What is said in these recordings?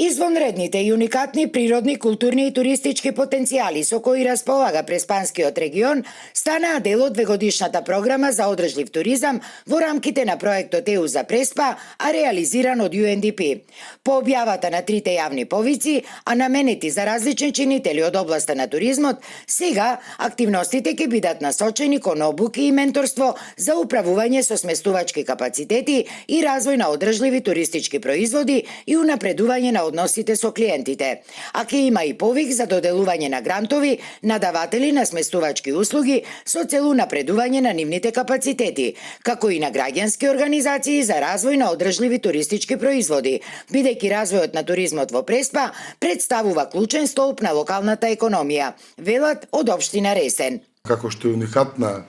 Извонредните и уникатни природни, културни и туристички потенцијали со кои располага Преспанскиот регион станаа дел од двегодишната програма за одржлив туризам во рамките на проектот ЕУ за Преспа, а реализиран од UNDP. По објавата на трите јавни повици, а наменети за различни чинители од областа на туризмот, сега активностите ќе бидат насочени кон обуки и менторство за управување со сместувачки капацитети и развој на одржливи туристички производи и унапредување на односите со клиентите. А ќе има и повик за доделување на грантови на даватели на сместувачки услуги со цел унапредување на нивните капацитети, како и на граѓански организации за развој на одржливи туристички производи, бидејќи развојот на туризмот во Преспа представува клучен столб на локалната економија, велат од општина Ресен. Како што е уникатна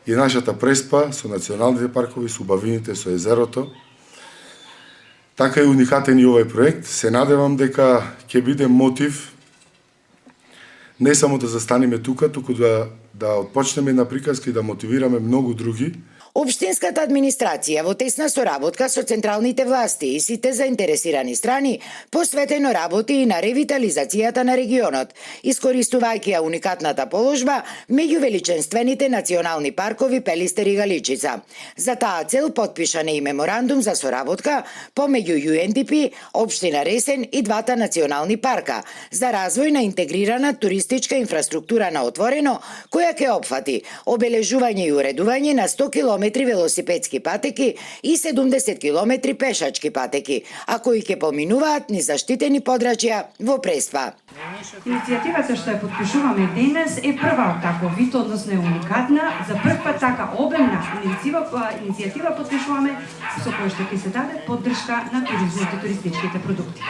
и нашата Преспа со националните паркови, со убавините, со езерото, така е уникатен и овој проект. Се надевам дека ќе биде мотив не само да застанеме тука, туку да отпочнеме една приказка и да мотивираме многу други. Општинската администрација во тесна соработка со централните власти и сите заинтересирани страни посветено работи и на ревитализацијата на регионот, искористувајќи ја уникатната положба меѓу величенствените национални паркови Пелистер и Галичица. За таа цел потпишан е и меморандум за соработка помеѓу UNDP, општина Ресен и двата национални парка за развој на интегрирана туристичка инфраструктура на отворено, која ќе опфати обележување и уредување на 100 км велосипедски патеки и 70 км пешачки патеки, а кои ќе поминуваат низ заштитени подрачја во Преспа. Иницијативата што ја подпишуваме денес е прва од таков вид, односно е уникатна. За прв пат така обемна иницијатива подпишуваме со која што ќе се даде поддршка на туризмот и туристичките продукти.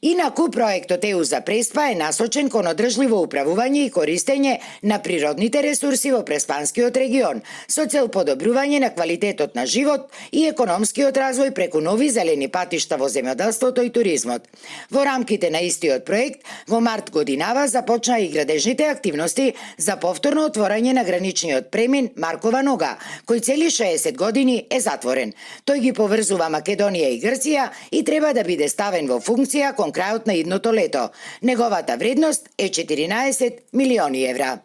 Инаку, проектот ЕУ за Преспа е насочен кон одржливо управување и користење на природните ресурси во Преспанскиот регион, со цел подобрување на квалитетот на живот и економскиот развој преку нови зелени патишта во земјоделството и туризмот. Во рамките на истиот проект, во март годинава започнаа и градежните активности за повторно отворање на граничниот премин Маркова нога, кој цели 60 години е затворен. Тој ги поврзува Македонија и Грција и треба да биде ставен во функција кон крајот на идното лето. Неговата вредност е 14 милиони евра.